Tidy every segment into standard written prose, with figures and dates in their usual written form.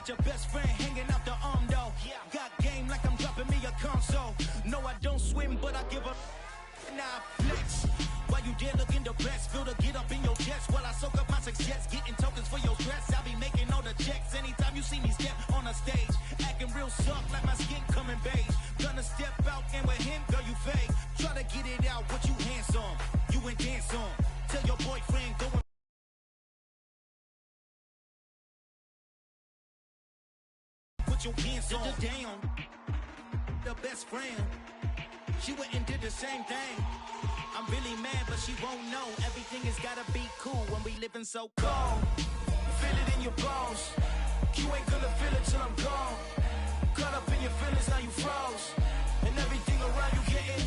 got your best friend hanging out the arm though. Got game like I'm dropping me a console. No, I don't swim, but I give a nah flex. While you there looking the best, feel the get up in your chest while I soak up my success, getting tokens for your stress. I be making all the checks anytime you see me step on a stage, acting real soft like my skin coming beige. Gonna step out and with him, girl, you fake. Try to get it out, what you handsome, you ain't dance on. Tell your boyfriend go and put your pants on. Down, the best friend, she went and did the same thing. I'm really mad, but she won't know. Everything has gotta be cool when we living so cold. Feel it in your bones. You ain't gonna feel it till I'm gone. Caught up in your feelings, now you froze. And everything around you getting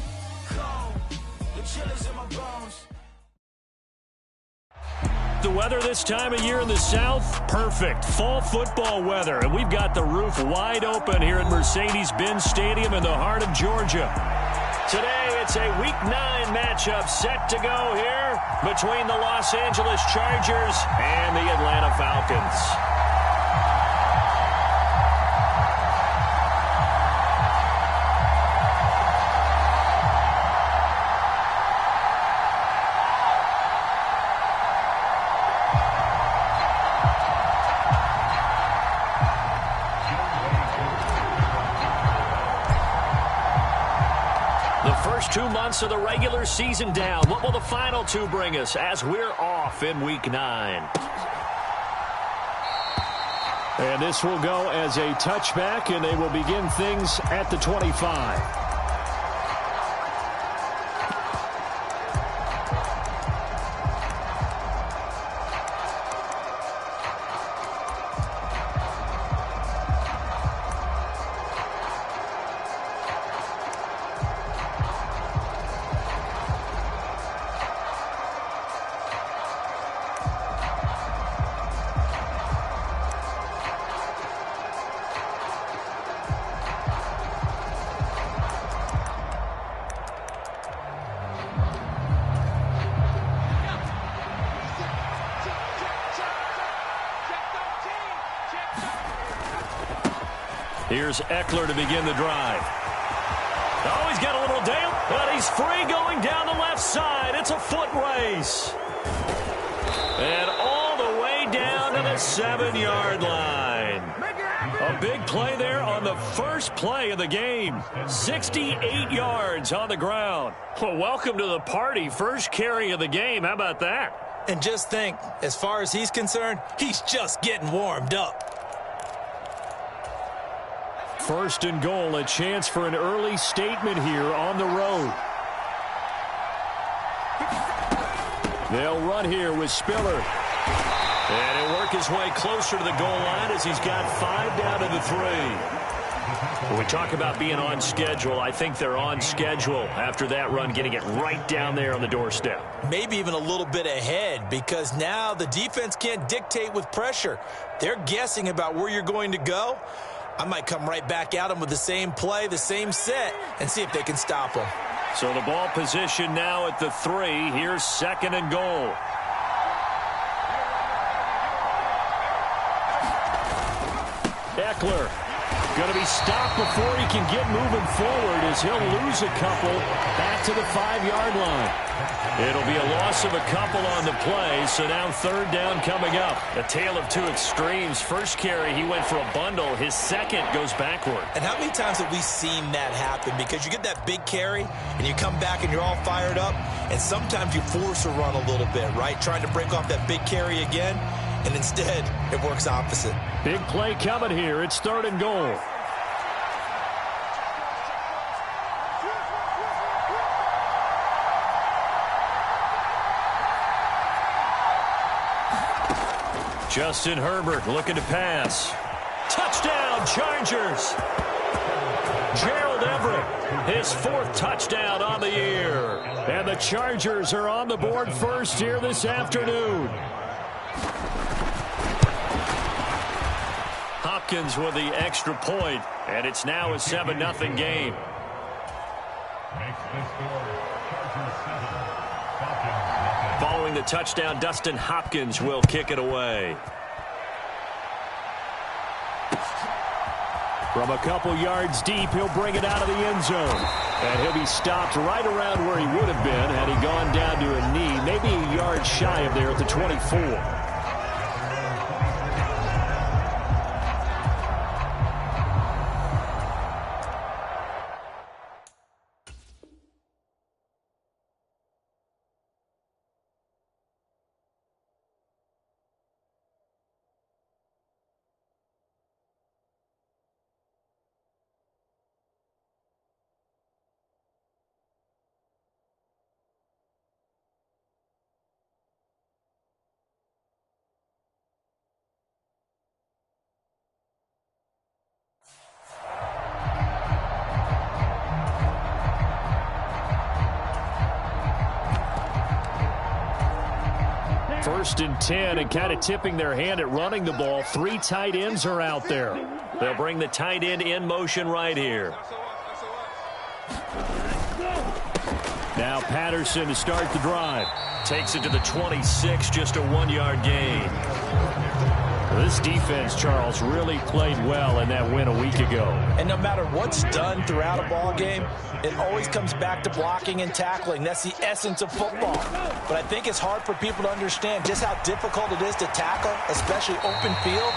cold. The chill is in my bones. The weather this time of year in the South, perfect. Fall football weather. And we've got the roof wide open here at Mercedes-Benz Stadium in the heart of Georgia. Today, it's a Week 9 matchup set to go here between the Los Angeles Chargers and the Atlanta Falcons. First 2 months of the regular season down. What will the final 2 bring us as we're off in Week 9? And this will go as a touchback, and they will begin things at the 25. Here's Eckler to begin the drive. Oh, he's got a little damp, but he's free going down the left side. It's a foot race. And all the way down to the 7-yard line. A big play there on the first play of the game. 68 yards on the ground. Well, welcome to the party. First carry of the game. How about that? And just think, as far as he's concerned, he's just getting warmed up. First and goal, a chance for an early statement here on the road. They'll run here with Spiller. And he'll work his way closer to the goal line as he's got 5 down to the 3. When we talk about being on schedule, I think they're on schedule after that run, getting it right down there on the doorstep. Maybe even a little bit ahead, because now the defense can't dictate with pressure. They're guessing about where you're going to go. I might come right back at them with the same play, the same set, and see if they can stop them. So the ball position now at the 3. Here's second and goal. Eckler going to be stopped before he can get moving forward as he'll lose a couple back to the 5-yard line. It'll be a loss of a couple on the play, so now third down coming up. A tale of two extremes. First carry, he went for a bundle. His second goes backward. And how many times have we seen that happen? Because you get that big carry, and you come back and you're all fired up, and sometimes you force a run a little bit, right? Trying to break off that big carry again, and instead it works opposite. Big play coming here. It's third and goal. Justin Herbert looking to pass. Touchdown, Chargers. Gerald Everett, his 4th touchdown on the year. And the Chargers are on the board first here this afternoon. Hopkins with the extra point, and it's now a 7-0 game. Following the touchdown, Dustin Hopkins will kick it away. From a couple yards deep, he'll bring it out of the end zone. And he'll be stopped right around where he would have been had he gone down to a knee, maybe a yard shy of there at the 24. First and 10, and kind of tipping their hand at running the ball. 3 tight ends are out there. They'll bring the tight end in motion right here. Now Patterson to start the drive. Takes it to the 26, just a 1-yard gain. This defense, Charles, really played well in that win a week ago. And no matter what's done throughout a ball game, it always comes back to blocking and tackling. That's the essence of football. But I think it's hard for people to understand just how difficult it is to tackle, especially open field.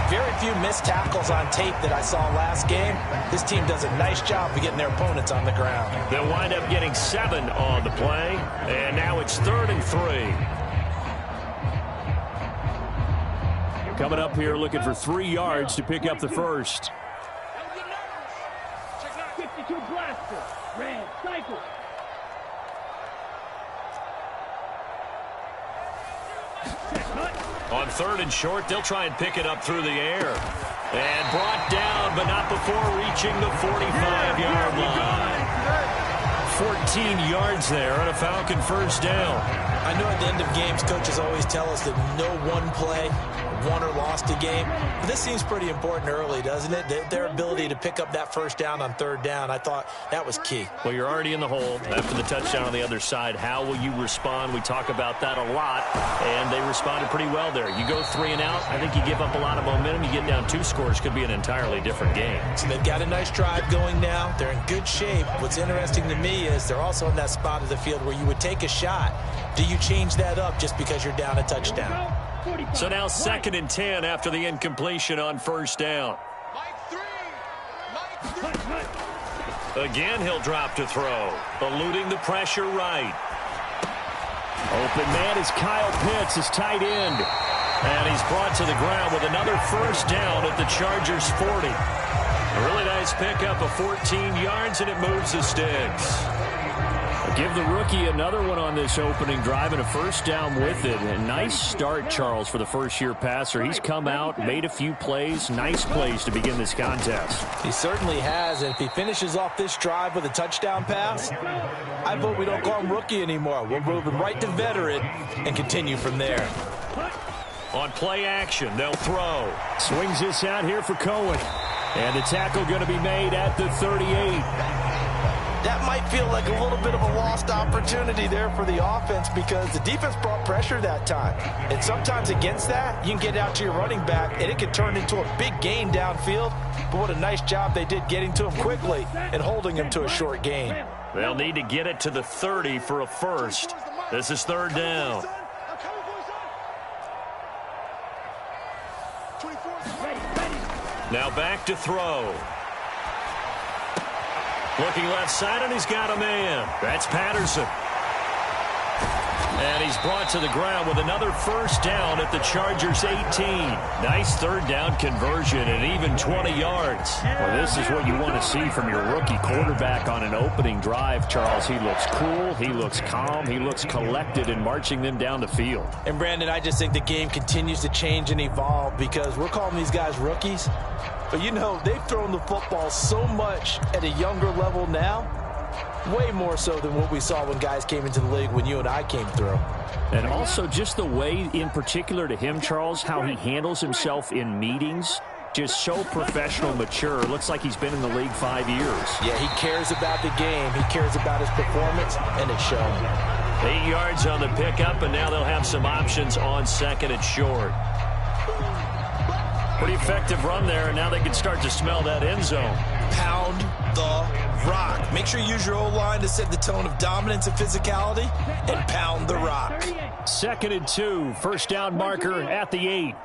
Very few missed tackles on tape that I saw last game. This team does a nice job of getting their opponents on the ground. They'll wind up getting 7 on the play, and now it's 3rd and 3. Coming up here looking for 3 yards to pick up the first. 52 blaster, red cycle. On 3rd and short, they'll try and pick it up through the air. And brought down, but not before reaching the 45-yard line. 14 yards there on a Falcon first down. I know at the end of games, coaches always tell us that no one play won or lost a game. But this seems pretty important early, doesn't it? Their ability to pick up that first down on 3rd down, I thought that was key. Well, you're already in the hole after the touchdown on the other side. How will you respond? We talk about that a lot, and they responded pretty well there. You go 3 and out, I think you give up a lot of momentum. You get down 2 scores, could be an entirely different game. So they've got a nice drive going now. They're in good shape. What's interesting to me is they're also in that spot of the field where you would take a shot. Do you change that up just because you're down a touchdown? So now 2nd and 10 after the incompletion on first down. Again, he'll drop to throw, eluding the pressure right. Open man is Kyle Pitts, his tight end. And he's brought to the ground with another first down at the Chargers' 40. A really nice pickup of 14 yards, and it moves the sticks. Give the rookie another one on this opening drive and a first down with it. A nice start, Charles, for the first-year passer. He's come out, made a few plays, nice plays to begin this contest. He certainly has, and if he finishes off this drive with a touchdown pass, I vote we don't call him rookie anymore. We'll move him right to veteran and continue from there. On play action, they'll throw. Swings this out here for Cohen. And the tackle going to be made at the 38. That might feel like a little bit of a lost opportunity there for the offense because the defense brought pressure that time. And sometimes against that, you can get out to your running back, and it could turn into a big gain downfield. But what a nice job they did getting to him quickly and holding him to a short gain. They'll need to get it to the 30 for a first. This is 3rd down. Now back to throw. Looking left side, and he's got a man. That's Patterson. And he's brought to the ground with another first down at the Chargers' 18. Nice 3rd down conversion and even 20 yards. Well, this is what you want to see from your rookie quarterback on an opening drive, Charles. He looks cool, he looks calm, he looks collected in marching them down the field. And, Brandon, I just think the game continues to change and evolve because we're calling these guys rookies. But, you know, they've thrown the football so much at a younger level now, way more so than what we saw when guys came into the league when you and I came through. And also just the way, in particular to him, Charles, how he handles himself in meetings, just so professional, mature. Looks like he's been in the league 5 years. Yeah, he cares about the game. He cares about his performance, and it's showing. 8 yards on the pickup, and now they'll have some options on 2nd and short. Pretty effective run there, and now they can start to smell that end zone. Pound the rock. Make sure you use your O-line to set the tone of dominance and physicality, and pound the rock. 2nd and 2, first down marker at the 8.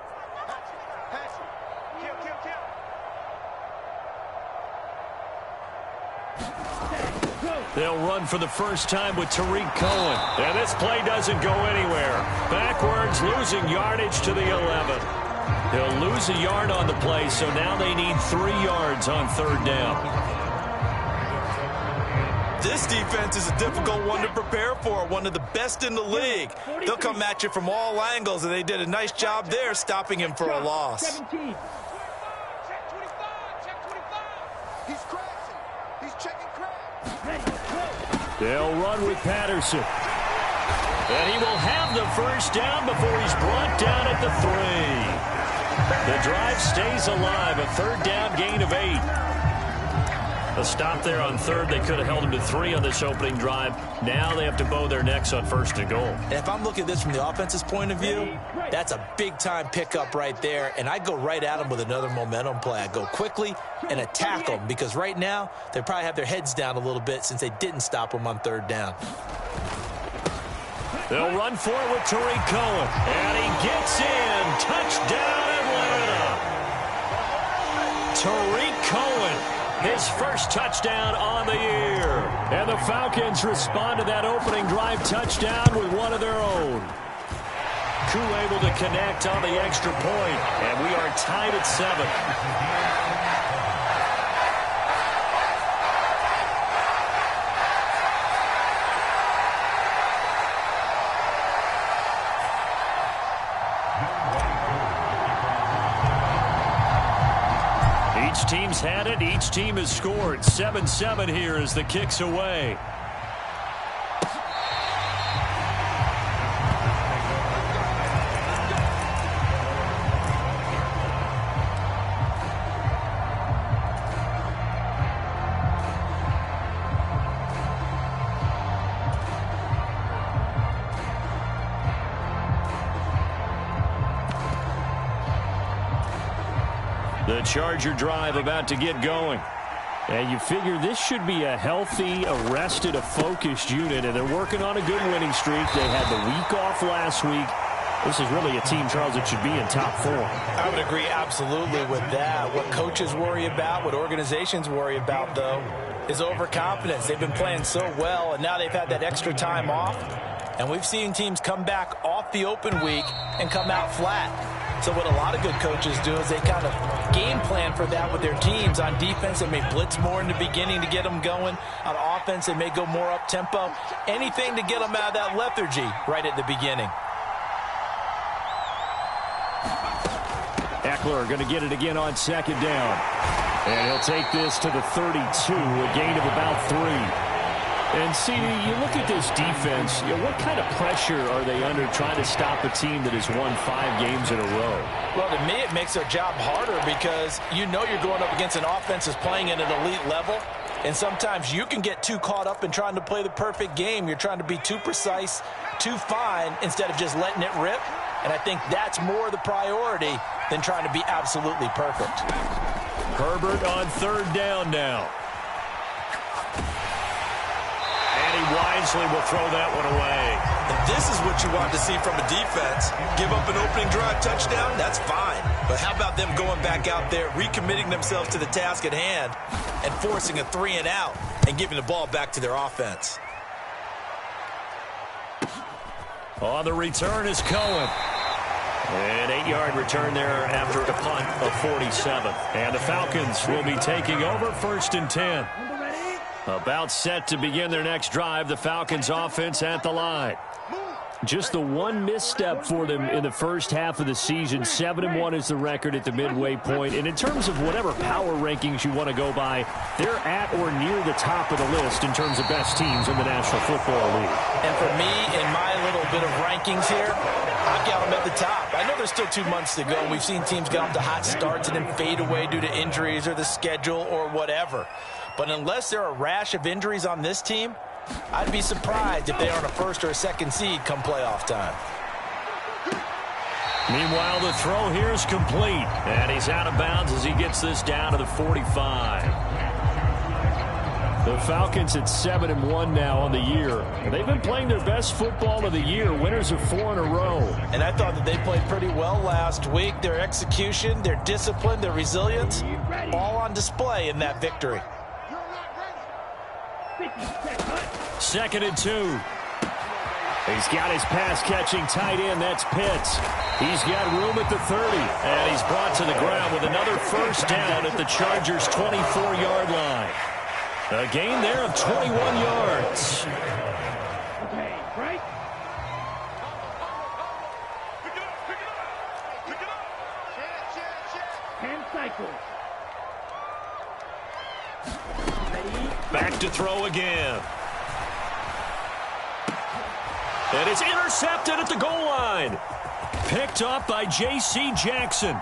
They'll run for the first time with Tariq Cohen. And this play doesn't go anywhere. Backwards, losing yardage to the 11. He'll lose a yard on the play, so now they need 3 yards on 3rd down. This defense is a difficult one to prepare for, one of the best in the league. They'll come at you from all angles, and they did a nice job there stopping him for a loss. 17. They'll run with Patterson. And he will have the first down before he's brought down at the 3. The drive stays alive, a 3rd down gain of 8. A stop there on 3rd. They could have held him to 3 on this opening drive. Now they have to bow their necks on 1st and goal. And if I'm looking at this from the offense's point of view, that's a big-time pickup right there. And I go right at them with another momentum play. I go quickly and attack them because right now they probably have their heads down a little bit since they didn't stop them on 3rd down. They'll run for it with Tariq Cohen. And he gets in. Touchdown, Atlanta. Tariq Cohen. His first touchdown on the year. And the Falcons respond to that opening drive touchdown with one of their own. Koo able to connect on the extra point. And we are tied at 7. Each team's had it. Each team has scored. 7-7 here as the kick's away. The Charger drive about to get going. And you figure this should be a healthy, arrested, a focused unit, and they're working on a good winning streak. They had the week off last week. This is really a team, Charles, that should be in top 4. I would agree absolutely with that. What coaches worry about, what organizations worry about, though, is overconfidence. They've been playing so well, and now they've had that extra time off. And we've seen teams come back off the open week and come out flat. So what a lot of good coaches do is they kind of game plan for that with their teams. On defense, they may blitz more in the beginning to get them going. On offense, they may go more up-tempo. Anything to get them out of that lethargy right at the beginning. Eckler going to get it again on 2nd down. And he'll take this to the 32, a gain of about 3. And see, you look at this defense, what kind of pressure are they under trying to stop a team that has won 5 games in a row? Well, to me, it makes their job harder because you know you're going up against an offense that's playing at an elite level. And sometimes you can get too caught up in trying to play the perfect game. You're trying to be too precise, too fine, instead of just letting it rip. And I think that's more the priority than trying to be absolutely perfect. Herbert on 3rd down now. And he wisely will throw that one away. And this is what you want to see from a defense. Give up an opening drive touchdown, that's fine. But how about them going back out there, recommitting themselves to the task at hand, and forcing a 3-and-out and giving the ball back to their offense? On the return is Cohen. An 8-yard return there after a punt of 47. And the Falcons will be taking over 1st and 10. About set to begin their next drive, the Falcons offense at the line. Just the one misstep for them in the first half of the season. 7-1 is the record at the midway point. And in terms of whatever power rankings you want to go by, they're at or near the top of the list in terms of best teams in the National Football League. And for me, in my little bit of rankings here, I've got them at the top. I know there's still 2 months to go. We've seen teams get off to hot starts and then fade away due to injuries or the schedule or whatever. But unless there are a rash of injuries on this team, I'd be surprised if they aren't a 1st or a 2nd seed come playoff time. Meanwhile, the throw here is complete. And he's out of bounds as he gets this down to the 45. The Falcons at 7-1 now on the year. They've been playing their best football of the year. Winners of 4 in a row. And I thought that they played pretty well last week. Their execution, their discipline, their resilience, all on display in that victory. 2nd and 2. He's got his pass-catching tight end. That's Pitts. He's got room at the 30. And he's brought to the ground with another first down at the Chargers' 24-yard line. A gain there of 21 yards. Okay, right? 10 cycles. Back to throw again. And it's intercepted at the goal line. Picked up by J.C. Jackson.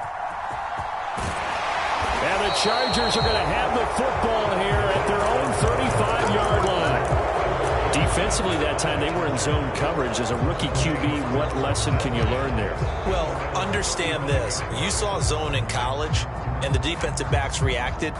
And the Chargers are going to have the football here at their own 35-yard line. Defensively that time, they were in zone coverage. As a rookie QB, what lesson can you learn there? Well, understand this. You saw zone in college, and the defensive backs reacted,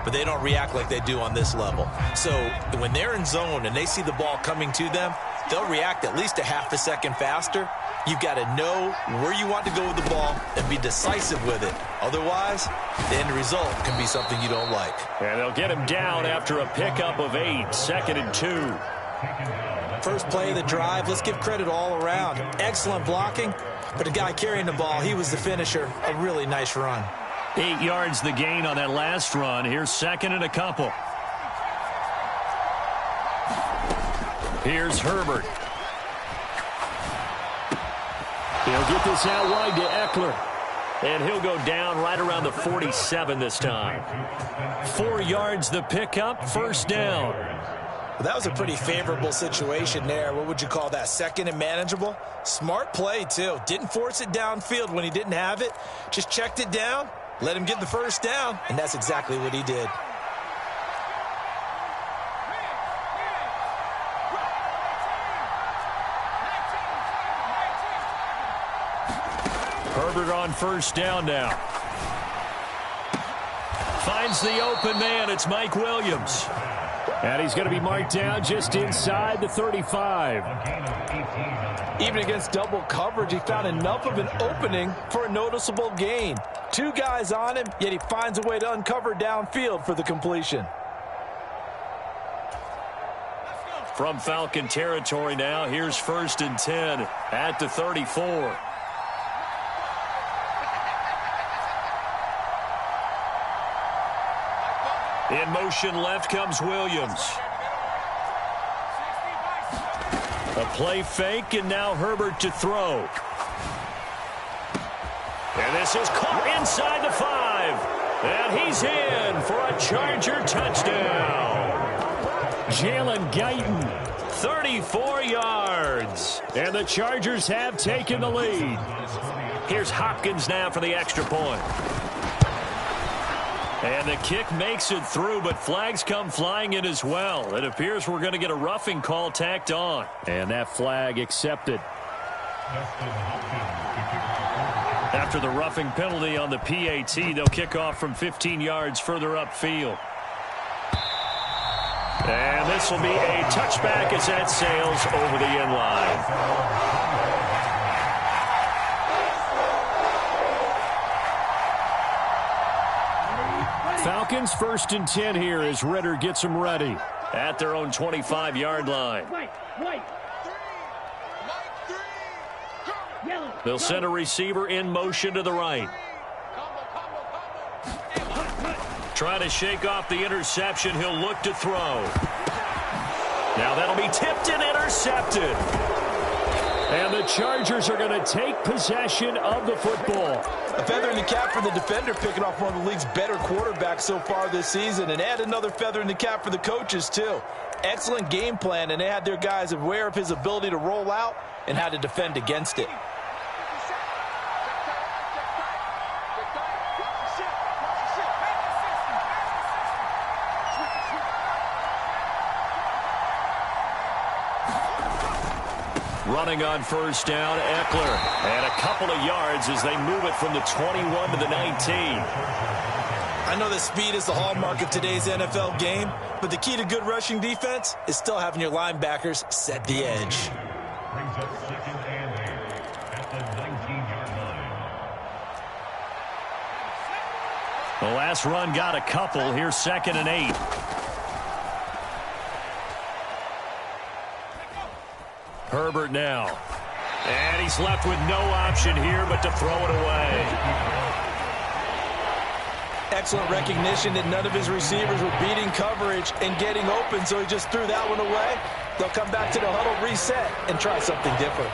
but they don't react like they do on this level. So when they're in zone and they see the ball coming to them, they'll react at least a half a second faster. You've got to know where you want to go with the ball and be decisive with it. Otherwise, the end result can be something you don't like. And they'll get him down after a pickup of 8, 2nd and 2. First play of the drive, let's give credit all around. Excellent blocking, but the guy carrying the ball, he was the finisher. A really nice run. 8 yards the gain on that last run. Here's 2nd and a couple. Here's Herbert. He'll get this out wide to Eckler. And he'll go down right around the 47 this time. 4 yards the pickup, first down. Well, that was a pretty favorable situation there. What would you call that? 2nd and manageable? Smart play, too. Didn't force it downfield when he didn't have it. Just checked it down, let him get the first down, and that's exactly what he did. Herbert on first down now. Finds the open man. It's Mike Williams. And he's going to be marked down just inside the 35. Even against double coverage, he found enough of an opening for a noticeable gain. 2 guys on him, yet he finds a way to uncover downfield for the completion. From Falcon territory now, here's 1st and 10 at the 34. In motion left comes Williams. A play fake, and now Herbert to throw. And this is caught inside the 5. And he's in for a Charger touchdown. Jalen Guyton, 34 yards. And the Chargers have taken the lead. Here's Hopkins now for the extra point. And the kick makes it through, but flags come flying in as well. It appears we're going to get a roughing call tacked on. And that flag accepted. After the roughing penalty on the PAT, they'll kick off from 15 yards further upfield. And this will be a touchback as that sails over the end line. Falcons 1st and 10 here as Ritter gets them ready at their own 25-yard line. They'll send a receiver in motion to the right. Trying to shake off the interception. He'll look to throw. Now that'll be tipped and intercepted. And the Chargers are going to take possession of the football. A feather in the cap for the defender, picking off one of the league's better quarterbacks so far this season. And add another feather in the cap for the coaches, too. Excellent game plan, and they had their guys aware of his ability to roll out and how to defend against it. running on first down, Eckler. And a couple of yards as they move it from the 21 to the 19. I know that speed is the hallmark of today's NFL game, but the key to good rushing defense is still having your linebackers set the edge. Brings up second and 8 at the 19-yard line. The last run got a couple. Here's 2nd and 8. Herbert now. And he's left with no option here but to throw it away. Excellent recognition that none of his receivers were beating coverage and getting open, so he just threw that one away. They'll come back to the huddle, reset, and try something different.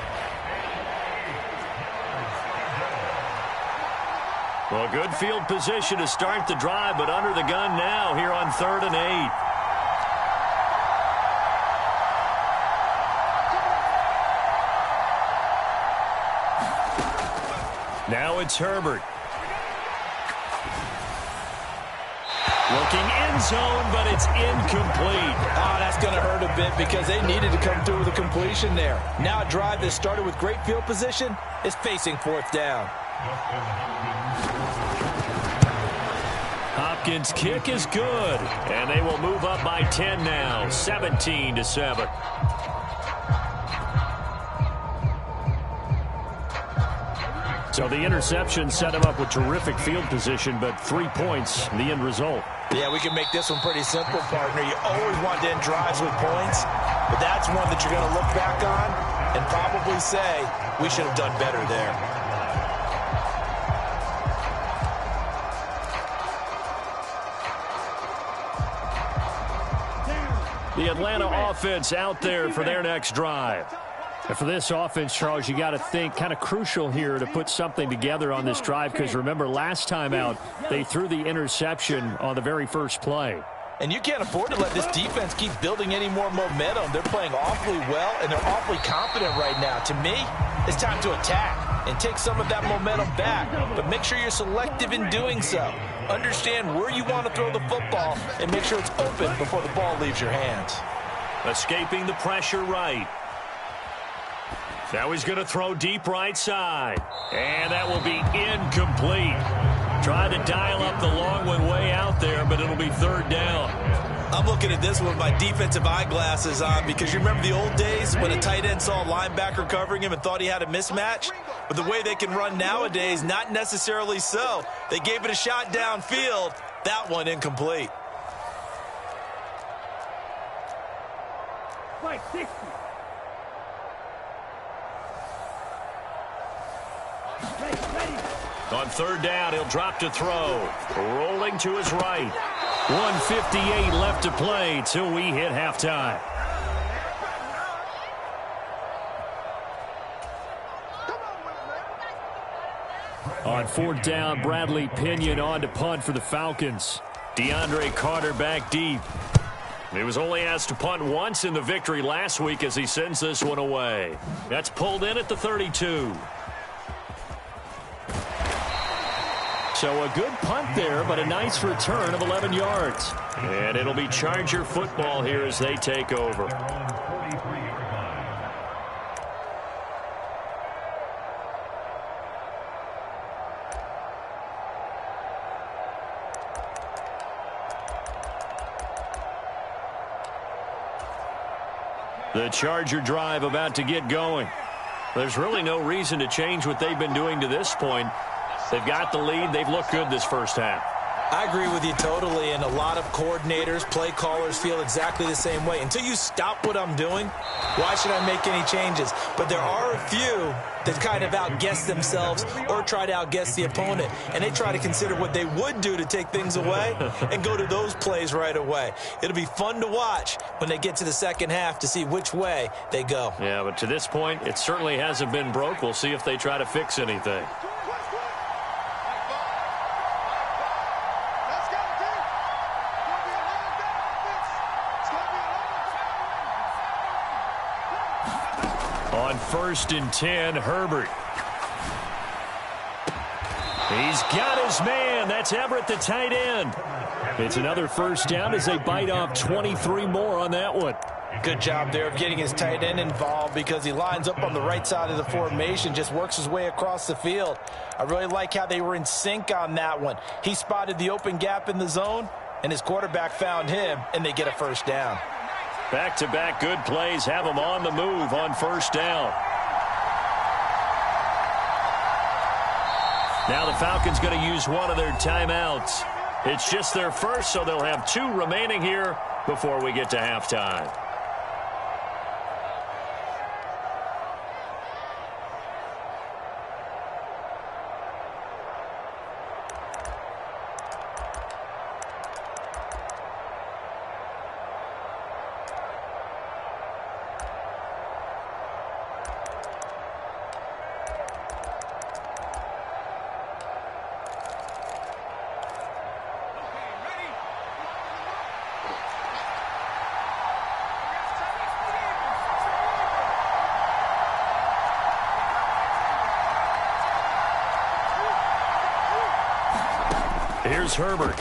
Well, good field position to start the drive, but under the gun now here on 3rd and 8. Now it's Herbert. Looking end zone, but it's incomplete. Oh, that's going to hurt a bit because they needed to come through with a completion there. Now a drive that started with great field position is facing 4th down. Hopkins' kick is good, and they will move up by 10 now, 17-7. So the interception set him up with terrific field position, but 3 points, the end result. Yeah, we can make this one pretty simple, partner. You always want to end drives with points, but that's one that you're going to look back on and probably say, we should have done better there. The Atlanta offense out there for their next drive. And for this offense, Charles, you got to think kind of crucial here to put something together on this drive because remember last time out they threw the interception on the very first play. And you can't afford to let this defense keep building any more momentum. They're playing awfully well, and they're awfully confident right now. To me, it's time to attack and take some of that momentum back. But make sure you're selective in doing so. Understand where you want to throw the football and make sure it's open before the ball leaves your hands. Escaping the pressure right. Now he's going to throw deep right side. And that will be incomplete. Tried to dial up the long one way out there, but it'll be 3rd down. I'm looking at this with my defensive eyeglasses on because you remember the old days when a tight end saw a linebacker covering him and thought he had a mismatch? But the way they can run nowadays, not necessarily so. They gave it a shot downfield. That one incomplete. Fight 60. On 3rd down, he'll drop to throw. Rolling to his right. 1:58 left to play till we hit halftime. On 4th down, Bradley Pinion on to punt for the Falcons. DeAndre Carter back deep. He was only asked to punt once in the victory last week as he sends this one away. That's pulled in at the 32. So a good punt there, but a nice return of 11 yards. And it'll be Charger football here as they take over. The Charger drive about to get going. There's really no reason to change what they've been doing to this point. They've got the lead. They've looked good this first half. I agree with you totally, and a lot of coordinators, play callers feel exactly the same way. Until you stop what I'm doing, why should I make any changes? But there are a few that kind of outguess themselves or try to outguess the opponent, and they try to consider what they would do to take things away and go to those plays right away. It'll be fun to watch when they get to the second half to see which way they go. Yeah, but to this point, it certainly hasn't been broke. We'll see if they try to fix anything. On 1st and 10, Herbert. He's got his man. That's Everett, the tight end. It's another first down as they bite off 23 more on that one. Good job there of getting his tight end involved because he lines up on the right side of the formation, just works his way across the field. I really like how they were in sync on that one. He spotted the open gap in the zone, and his quarterback found him, and they get a first down. Back-to-back good plays have them on the move on first down. Now the Falcons going to use one of their timeouts. It's just their first, so they'll have 2 remaining here before we get to halftime. Here's Herbert.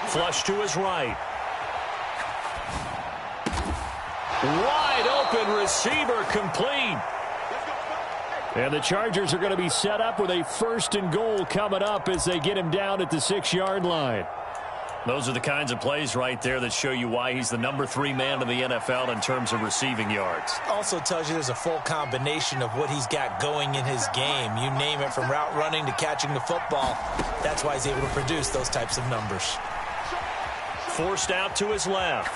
Flush to his right. Wide open receiver complete. And the Chargers are going to be set up with a 1st and goal coming up as they get him down at the 6-yard line. Those are the kinds of plays right there that show you why he's the number 3 man in the NFL in terms of receiving yards. Also tells you there's a full combination of what he's got going in his game. You name it, from route running to catching the football. That's why he's able to produce those types of numbers. Forced out to his left.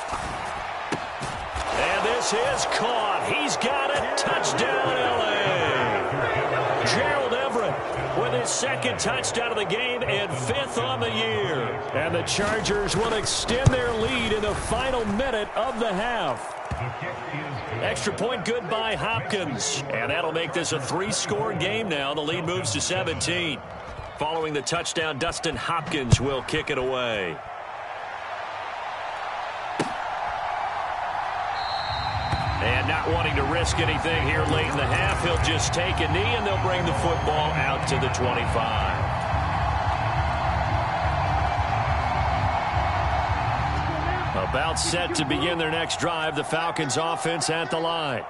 And this is caught. He's got it. Touchdown, L.A. Gerald Everett with his 2nd touchdown of the game and 5th on the year. And the Chargers will extend their lead in the final minute of the half. Extra point good by Hopkins. And that'll make this a 3-score game now. The lead moves to 17. Following the touchdown, Dustin Hopkins will kick it away. And not wanting to risk anything here late in the half, he'll just take a knee, and they'll bring the football out to the 25. About set to begin their next drive, the Falcons offense at the line.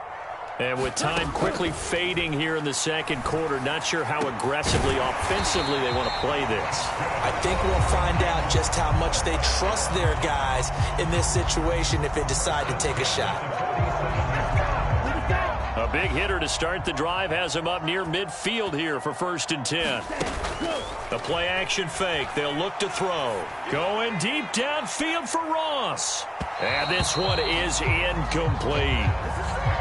And with time quickly fading here in the 2nd quarter, not sure how aggressively, offensively they want to play this. I think we'll find out just how much they trust their guys in this situation if they decide to take a shot. A big hitter to start the drive has him up near midfield here for 1st and 10. The play-action fake. They'll look to throw. Going deep downfield for Ross. And this one is incomplete.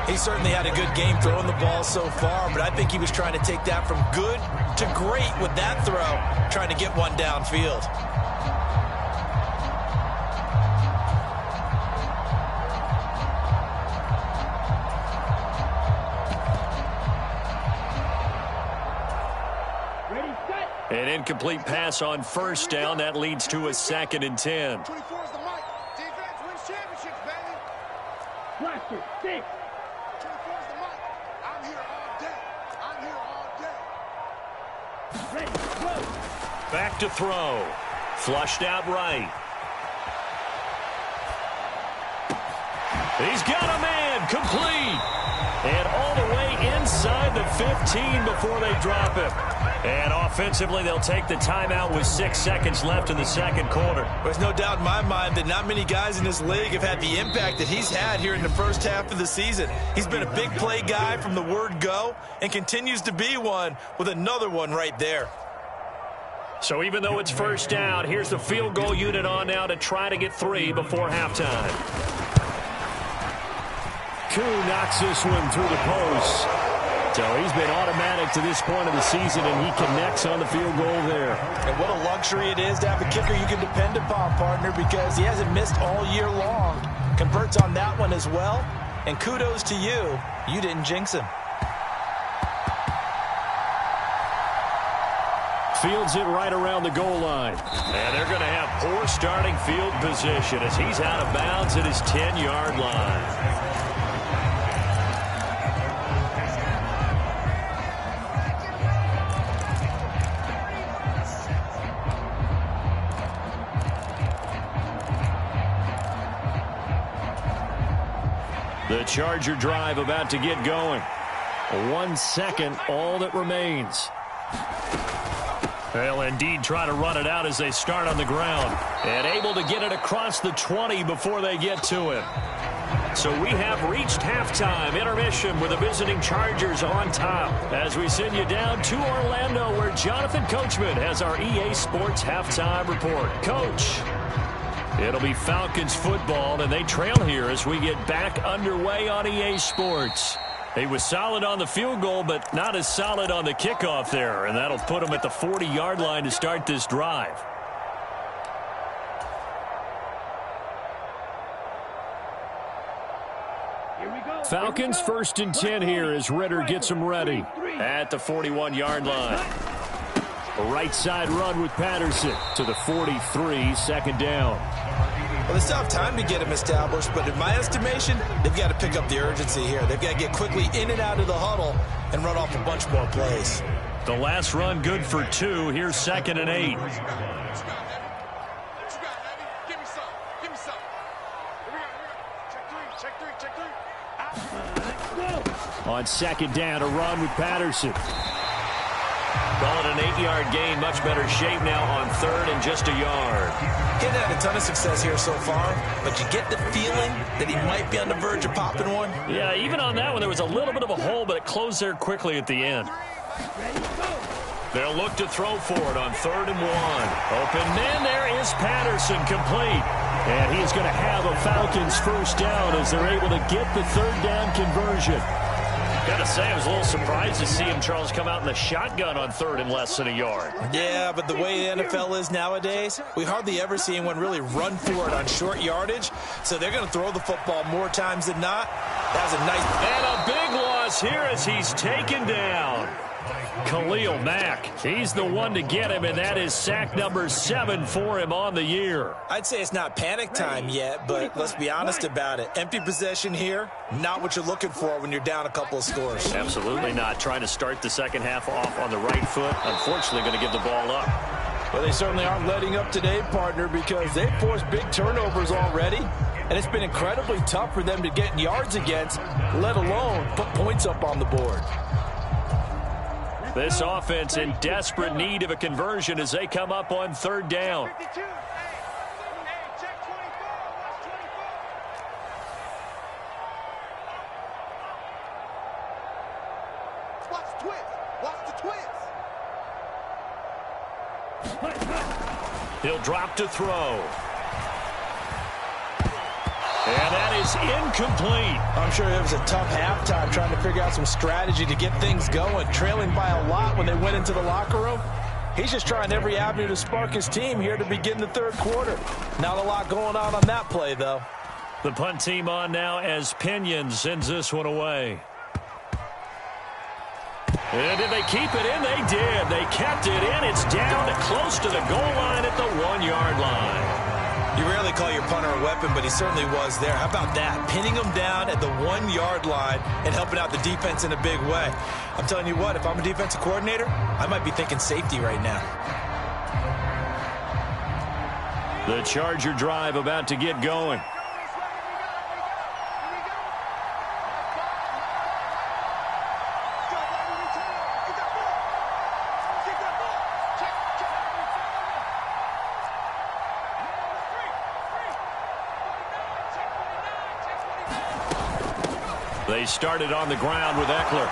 He certainly had a good game throwing the ball so far, but I think he was trying to take that from good to great with that throw, trying to get one downfield. An incomplete pass on 1st down. That leads to a 2nd and 10. 24 is the mic. Defense wins championships, baby. Blaster, 6. 24 is the mic. I'm here all day. I'm here all day. Ready, go. Back to throw. Flushed out right. He's got a man. Complete. And all the way inside the 15 before they drop him. And offensively, they'll take the timeout with 6 seconds left in the 2nd quarter. There's no doubt in my mind that not many guys in this league have had the impact that he's had here in the first half of the season. He's been a big play guy from the word go and continues to be one with another one right there. So even though it's 1st down, here's the field goal unit on now to try to get 3 before halftime. Koo knocks this one through the post. So he's been automatic to this point of the season, and he connects on the field goal there. And what a luxury it is to have a kicker you can depend upon, partner, because he hasn't missed all year long. Converts on that one as well. And kudos to you. You didn't jinx him. Fields it right around the goal line. And they're going to have poor starting field position as he's out of bounds at his 10-yard line. Charger drive about to get going. 1 second, all that remains. They'll indeed try to run it out as they start on the ground. And able to get it across the 20 before they get to him. So we have reached halftime intermission with the visiting Chargers on top as we send you down to Orlando where Jonathan Coachman has our EA Sports halftime report. Coach, it'll be Falcons football, and they trail here as we get back underway on EA Sports. He was solid on the field goal, but not as solid on the kickoff there, and that'll put him at the 40-yard line to start this drive. Falcons 1st and 10 here as Ritter gets them ready at the 41-yard line. A right side run with Patterson to the 43, second down. Well, they still have time to get him established, but in my estimation, they've got to pick up the urgency here. They've got to get quickly in and out of the huddle and run off a bunch more plays. The last run good for 2. Here's 2nd and 8. On 2nd down, a run with Patterson. Call it an 8-yard gain. Much better shape now on 3rd and just a yard. He's had a ton of success here so far, but you get the feeling that he might be on the verge of popping one. Yeah, even on that one, there was a little bit of a hole, but it closed there quickly at the end. They'll look to throw for it on 3rd and 1. Open man, there is Patterson, complete. And he's going to have a Falcons first down as they're able to get the 3rd down conversion. Got to say, I was a little surprised to see him, Charles, come out in the shotgun on 3rd and less than a yard. Yeah, but the way the NFL is nowadays, we hardly ever see anyone really run for it on short yardage. So they're going to throw the football more times than not. That was a nice... And a big loss here as he's taken down. Khalil Mack, he's the one to get him, and that is sack number 7 for him on the year. I'd say it's not panic time yet, but let's be honest about it. Empty possession here, not what you're looking for when you're down a couple of scores. Absolutely not. Trying to start the second half off on the right foot. Unfortunately, going to give the ball up. Well, they certainly aren't letting up today, partner, because they've forced big turnovers already, and it's been incredibly tough for them to get yards against, let alone put points up on the board. This offense in desperate need of a conversion as they come up on 3rd down. He'll drop to throw. And that is incomplete. I'm sure it was a tough halftime trying to figure out some strategy to get things going. Trailing by a lot when they went into the locker room. He's just trying every avenue to spark his team here to begin the 3rd quarter. Not a lot going on that play, though. The punt team on now as Pinion sends this one away. And did they keep it in? They did. They kept it in. It's down to close to the goal line at the 1-yard line. You rarely call your punter a weapon, but he certainly was there. How about that? Pinning him down at the 1-yard line and helping out the defense in a big way. I'm telling you what, if I'm a defensive coordinator, I might be thinking safety right now. The Charger drive about to get going. They started on the ground with Eckler.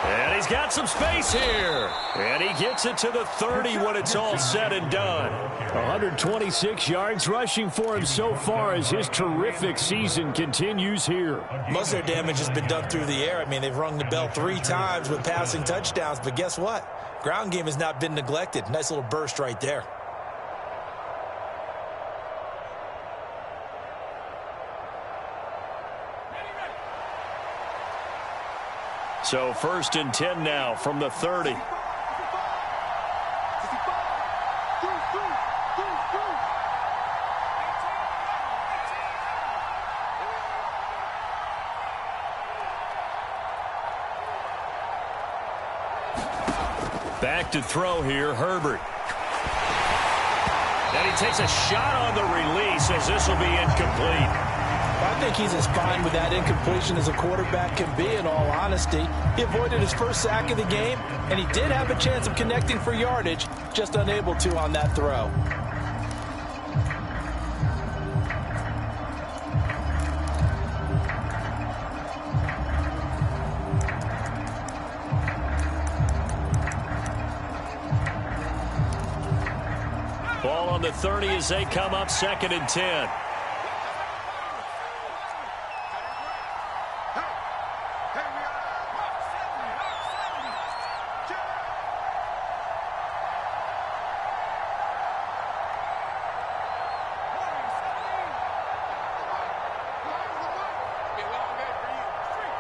And he's got some space here. And he gets it to the 30 when it's all said and done. 126 yards rushing for him so far as his terrific season continues here. Most of their damage has been done through the air. I mean, they've rung the bell 3 times with passing touchdowns. But guess what? Ground game has not been neglected. Nice little burst right there. So 1st and 10 now from the 30. Back to throw here, Herbert. And he takes a shot on the release as this will be incomplete. I think he's as fine with that incompletion as a quarterback can be, in all honesty. He avoided his first sack of the game, and he did have a chance of connecting for yardage, just unable to on that throw. Ball on the 30 as they come up 2nd and 10.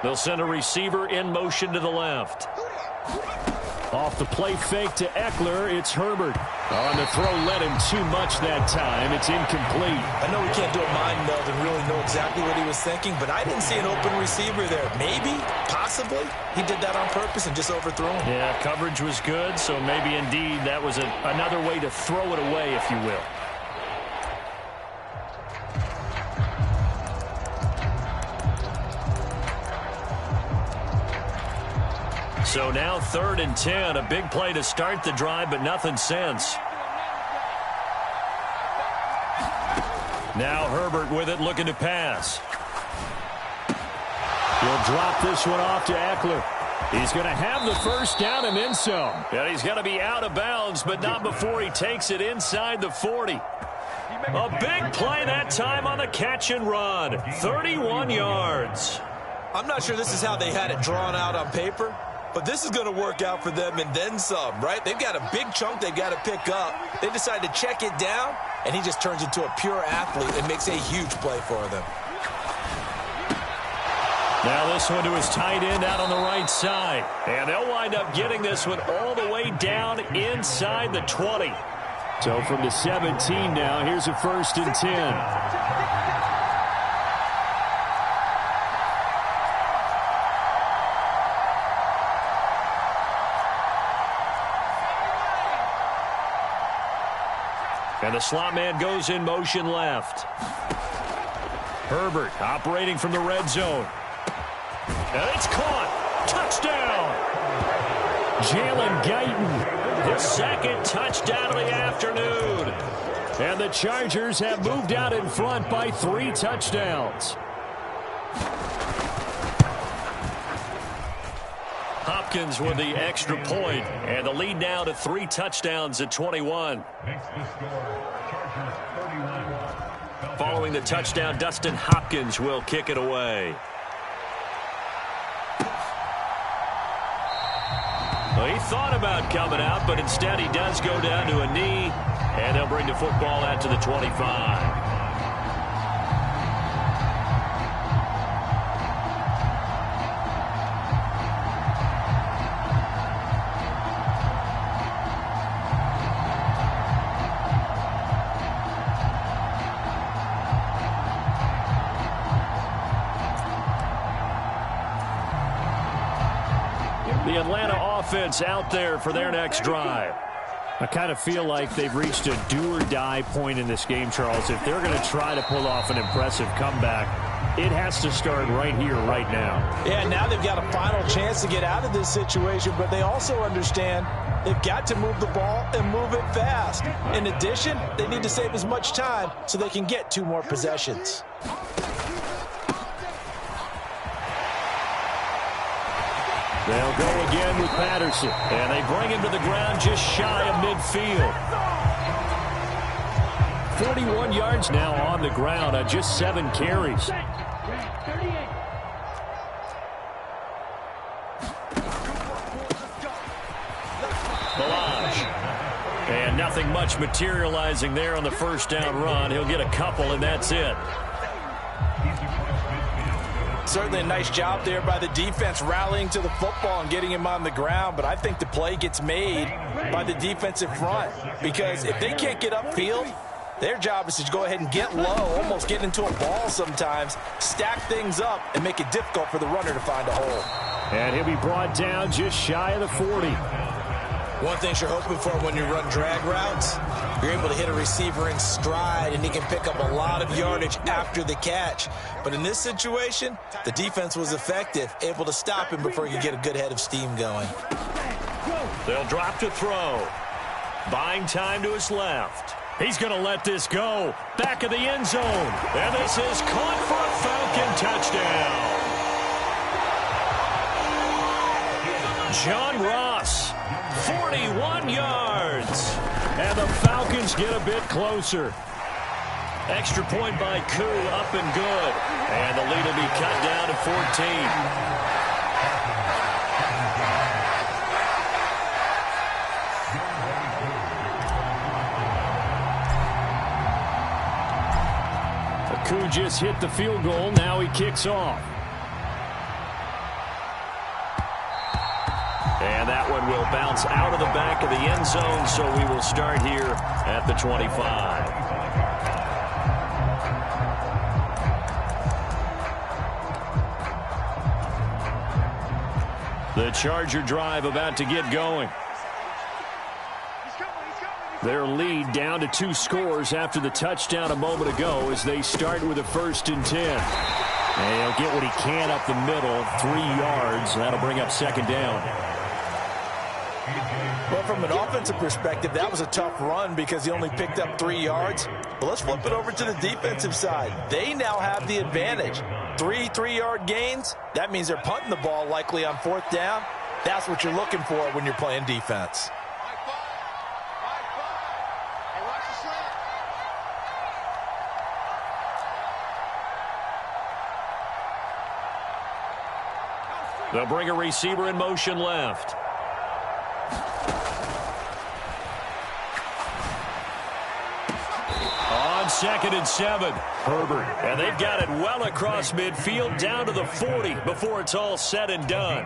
They'll send a receiver in motion to the left. Off the play fake to Eckler, it's Herbert. On the throw, led him too much that time. It's incomplete. I know we can't do a mind meld and really know exactly what he was thinking, but I didn't see an open receiver there. Maybe, possibly, he did that on purpose and just overthrew him. Yeah, coverage was good, so maybe indeed that was another way to throw it away, if you will. So now 3rd and 10, a big play to start the drive, but nothing since. Now Herbert with it, looking to pass. He'll drop this one off to Eckler. He's going to have the first down and then some. And he's going to be out of bounds, but not before he takes it inside the 40. A big play that time on the catch and run. 31 yards. I'm not sure this is how they had it drawn out on paper, but this is going to work out for them and then some, right? They've got a big chunk they've got to pick up. They decide to check it down, and he just turns into a pure athlete and makes a huge play for them. Now this one to his tight end out on the right side. And they'll wind up getting this one all the way down inside the 20. So from the 17 now, here's a 1st and 10. And the slot man goes in motion left. Herbert operating from the red zone. And it's caught. Touchdown. Jalen Guyton, his 2nd touchdown of the afternoon. And the Chargers have moved out in front by 3 touchdowns. Hopkins with the extra point, and the lead now to 3 touchdowns at 21. Makes the score, Chargers 31. Following the touchdown, Dustin Hopkins will kick it away. Well, he thought about coming out, but instead he does go down to a knee, and they'll bring the football out to the 25. The Atlanta offense out there for their next drive. I kind of feel like they've reached a do-or-die point in this game, Charles. If they're going to try to pull off an impressive comeback, it has to start right here, right now. Yeah, now they've got a final chance to get out of this situation, but they also understand they've got to move the ball and move it fast. In addition, they need to save as much time so they can get 2 more possessions. They'll go again with Patterson, and they bring him to the ground just shy of midfield. 41 yards now on the ground on just 7 carries. Balazs. And nothing much materializing there on the first down run. He'll get a couple, and that's it. Certainly a nice job there by the defense rallying to the football and getting him on the ground, but I think the play gets made by the defensive front because if they can't get upfield, their job is to go ahead and get low, almost get into a ball sometimes, stack things up, and make it difficult for the runner to find a hole. And he'll be brought down just shy of the 40. One thing you're hoping for when you run drag routes, you're able to hit a receiver in stride, and he can pick up a lot of yardage after the catch. But in this situation, the defense was effective, able to stop him before he could get a good head of steam going. They'll drop to throw. Buying time to his left. He's going to let this go. Back of the end zone. And this is caught for a Falcon touchdown. John Ross, 41 yards. And the Falcons get a bit closer. Extra point by Koo, up and good. And the lead will be cut down to 14. Koo just hit the field goal. Now he kicks off. And that one will bounce out of the back of the end zone, so we will start here at the 25. The Charger drive about to get going. Their lead down to 2 scores after the touchdown a moment ago as they start with a 1st and 10. And he'll get what he can up the middle, 3 yards. That'll bring up 2nd down. Well, from an offensive perspective, that was a tough run because he only picked up 3 yards. But let's flip it over to the defensive side. They now have the advantage. 3 3-yard gains. That means they're punting the ball likely on 4th down. That's what you're looking for when you're playing defense. They'll bring a receiver in motion left. On 2nd and 7, Herbert. And they've got it well across midfield down to the 40 before it's all said and done.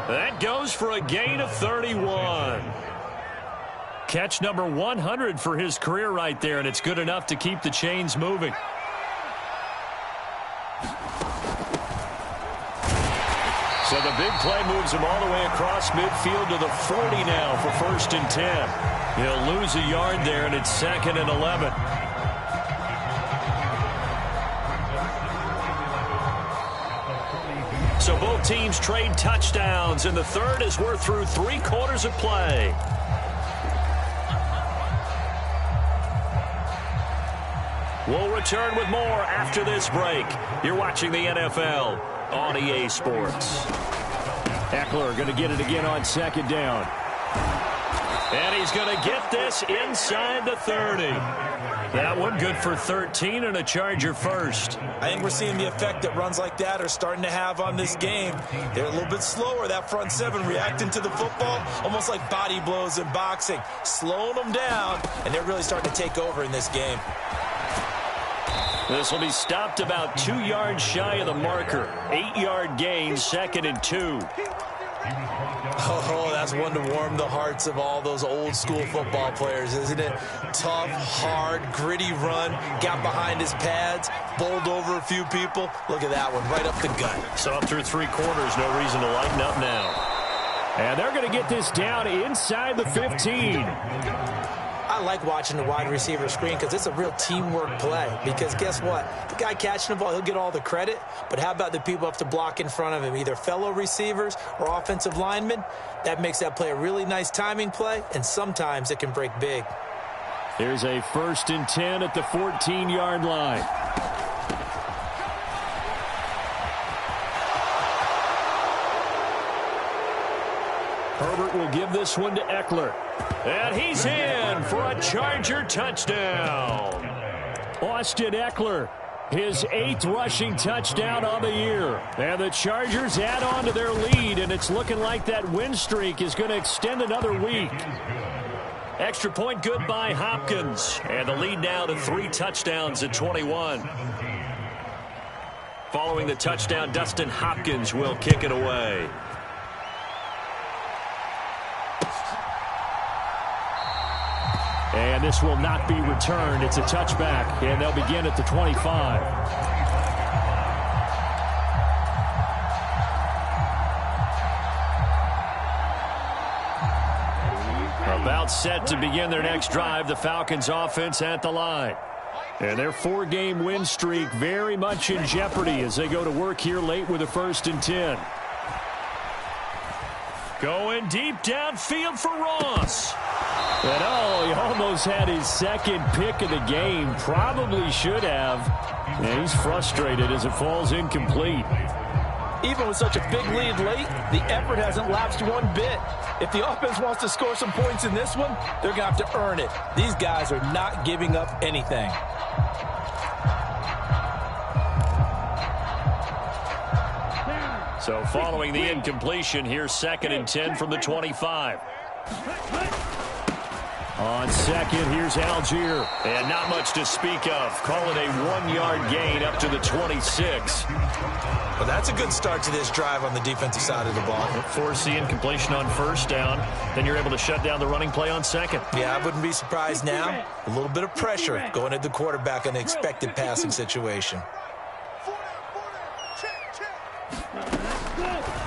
That goes for a gain of 31. Catch number 100 for his career right there, and it's good enough to keep the chains moving. So the big play moves him all the way across midfield to the 40 now for 1st and 10. He'll lose a yard there, and it's 2nd and 11. So both teams trade touchdowns, and the third as we're through 3 quarters of play. We'll return with more after this break. You're watching the NFL on EA Sports. Eckler going to get it again on 2nd down. And he's going to get this inside the 30. That one good for 13 and a Charger first. I think we're seeing the effect that runs like that are starting to have on this game. They're a little bit slower, that front 7 reacting to the football, almost like body blows in boxing, slowing them down, and they're really starting to take over in this game. This will be stopped about 2 yards shy of the marker. 8-yard gain, 2nd and 2. Oh, that's one to warm the hearts of all those old school football players, isn't it? Tough, hard, gritty run, got behind his pads, bowled over a few people. Look at that one, right up the gut. So up through 3 quarters, no reason to lighten up now. And they're going to get this down inside the 15. I like watching the wide receiver screen because it's a real teamwork play. Because guess what? The guy catching the ball, he'll get all the credit. But how about the people up to block in front of him, either fellow receivers or offensive linemen? That makes that play a really nice timing play, and sometimes it can break big. Here's a 1st and 10 at the 14-yard line. Herbert will give this one to Eckler. And he's in for a Charger touchdown. Austin Eckler, his 8th rushing touchdown on the year. And the Chargers add on to their lead, and it's looking like that win streak is going to extend another week. Extra point good by Hopkins. And the lead now to 3 touchdowns at 21. Following the touchdown, Dustin Hopkins will kick it away. And this will not be returned. It's a touchback, and they'll begin at the 25. About set to begin their next drive, the Falcons offense at the line. And their 4-game win streak very much in jeopardy as they go to work here late with a 1st and 10. Going deep downfield for Ross. And he almost had his 2nd pick of the game. Probably should have. And he's frustrated as it falls incomplete. Even with such a big lead late, the effort hasn't lapsed one bit. If the offense wants to score some points in this one, they're going to have to earn it. These guys are not giving up anything. So following the incompletion, here's 2nd and 10 from the 25. On 2nd, here's Algier. And not much to speak of. Call it a 1-yard gain up to the 26. Well, that's a good start to this drive on the defensive side of the ball. Force the incompletion on 1st down. Then you're able to shut down the running play on 2nd. Yeah, I wouldn't be surprised now. A little bit of pressure going at the quarterback in the expected passing situation.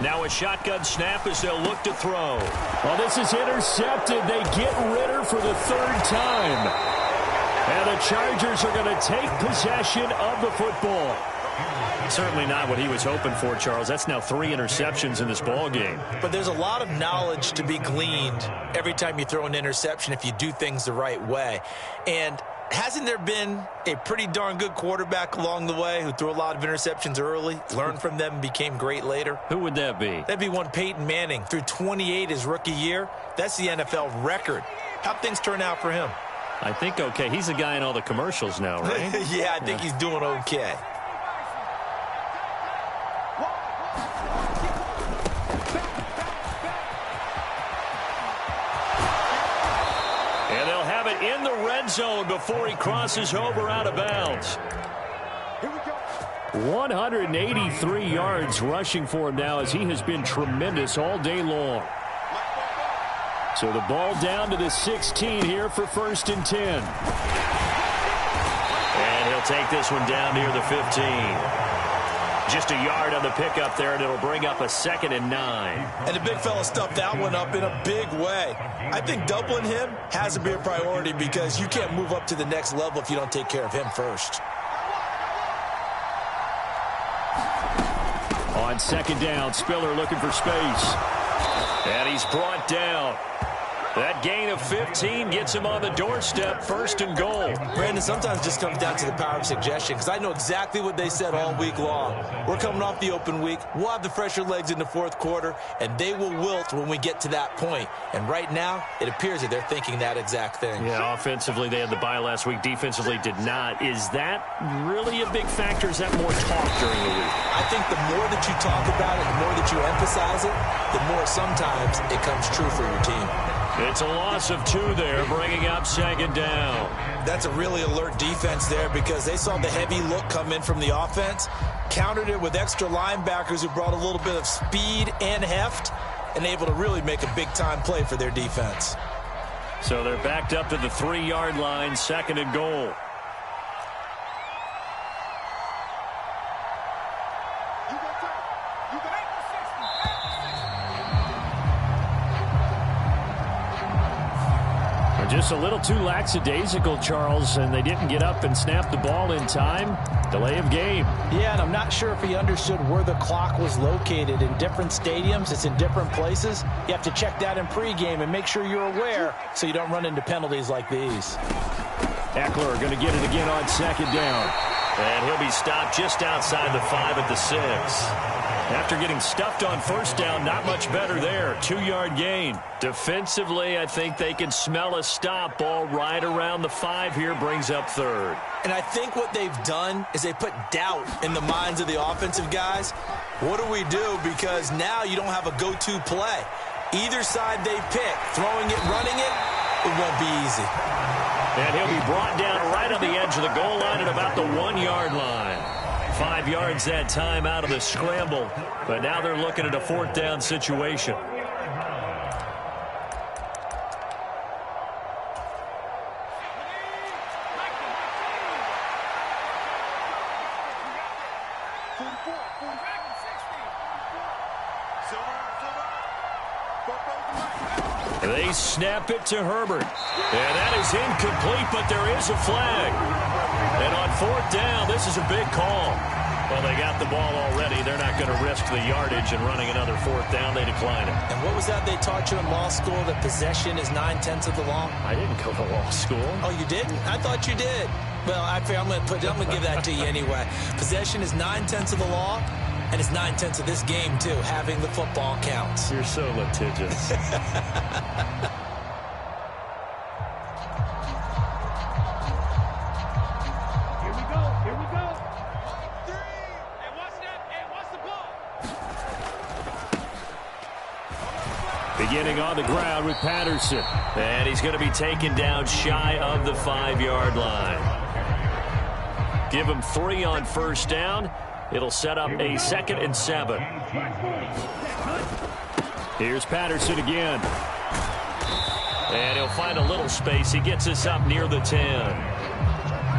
Now a shotgun snap as they'll look to throw. Well, this is intercepted. They get Ritter for the 3rd time. And the Chargers are going to take possession of the football. Certainly not what he was hoping for, Charles. That's now 3 interceptions in this ball game. But there's a lot of knowledge to be gleaned every time you throw an interception if you do things the right way. And hasn't there been a pretty darn good quarterback along the way who threw a lot of interceptions early, learned from them, and became great later? Who would that be? That'd be one Peyton Manning. Threw 28 his rookie year. That's the NFL record. How'd things turn out for him? I think okay. He's the guy in all the commercials now, right? Yeah, I think he's doing okay. In the red zone before he crosses over out of bounds. 183 yards rushing for him now as he has been tremendous all day long. So the ball down to the 16 here for 1st and 10. And he'll take this one down near the 15. Just a yard on the pickup there, and it'll bring up a 2nd and 9. And the big fella stuffed that one up in a big way. I think doubling him has to be a priority because you can't move up to the next level if you don't take care of him first. On 2nd down, Spiller looking for space. And he's brought down. That gain of 15 gets him on the doorstep, 1st and goal. Brandon, sometimes it just comes down to the power of suggestion because I know exactly what they said all week long. We're coming off the open week. We'll have the fresher legs in the 4th quarter, and they will wilt when we get to that point. And right now, it appears that they're thinking that exact thing. Yeah, offensively, they had the bye last week. Defensively, did not. Is that really a big factor? Is that more talk during the week? I think the more that you talk about it, the more that you emphasize it, the more sometimes it comes true for your team. It's a loss of 2 there, bringing up 2nd down. That's a really alert defense there because they saw the heavy look come in from the offense, countered it with extra linebackers who brought a little bit of speed and heft, and able to really make a big-time play for their defense. So they're backed up to the 3-yard line, 2nd and goal. Just a little too lackadaisical, Charles, and they didn't get up and snap the ball in time. Delay of game. Yeah, and I'm not sure if he understood where the clock was located. In different stadiums, it's in different places. You have to check that in pregame and make sure you're aware so you don't run into penalties like these. Eckler going to get it again on 2nd down. And he'll be stopped just outside the 5 at the 6. After getting stuffed on 1st down, not much better there. 2-yard gain. Defensively, I think they can smell a stop. Ball right around the 5 here, brings up 3rd. And I think what they've done is they put doubt in the minds of the offensive guys. What do we do? Because now you don't have a go-to play. Either side they pick, throwing it, running it, it won't be easy. And he'll be brought down right on the edge of the goal line at about the 1-yard line. 5 yards that time out of the scramble. But now they're looking at a 4th down situation. They snap it to Herbert. And that is incomplete, but there is a flag. And on 4th down, this is a big call. Well, they got the ball already. They're not going to risk the yardage and running another 4th down. They decline it. And what was that they taught you in law school, that possession is 9/10 of the law? I didn't go to law school. Oh, you didn't? I thought you did. Well, I'm going to give that to you anyway. Possession is 9/10 of the law, and it's 9/10 of this game, too. Having the football counts. You're so litigious. Beginning on the ground with Patterson. And he's going to be taken down shy of the 5-yard line. Give him 3 on 1st down. It'll set up a 2nd and 7. Here's Patterson again. And he'll find a little space. He gets us up near the 10.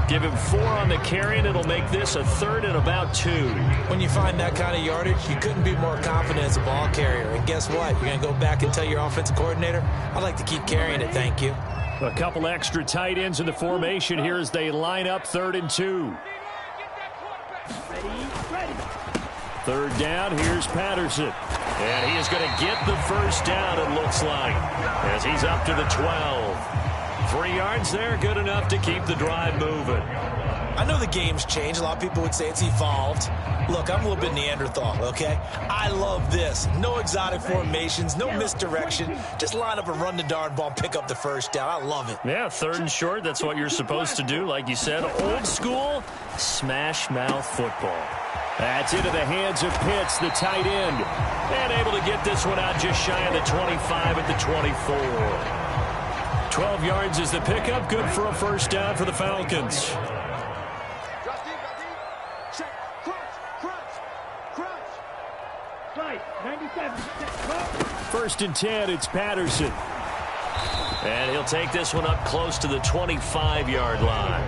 Give him 4 on the carry, and it'll make this a 3rd and about 2. When you find that kind of yardage, you couldn't be more confident as a ball carrier. And guess what? You're going to go back and tell your offensive coordinator, I'd like to keep carrying it, thank you. A couple extra tight ends in the formation here as they line up 3rd and 2. 3rd down, here's Patterson. And he is going to get the 1st down, it looks like, as he's up to the 12. 3 yards there, good enough to keep the drive moving. I know the game's changed. A lot of people would say it's evolved. Look, I'm a little bit Neanderthal, okay? I love this. No exotic formations, no misdirection. Just line up and run the darn ball and pick up the 1st down. I love it. Yeah, 3rd and short, that's what you're supposed to do. Like you said, old school, smash mouth football. That's into the hands of Pitts, the tight end. And able to get this one out just shy of the 25 at the 24. 12 yards is the pickup. Good for a 1st down for the Falcons. First and 10, it's Patterson. And he'll take this one up close to the 25-yard line.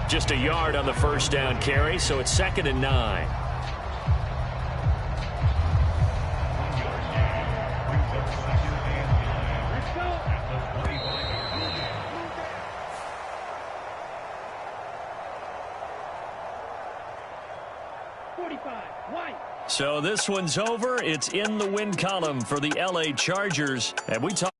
Just a yard on the 1st down carry, so it's 2nd and 9. So this one's over. It's in the win column for the LA Chargers. And we talk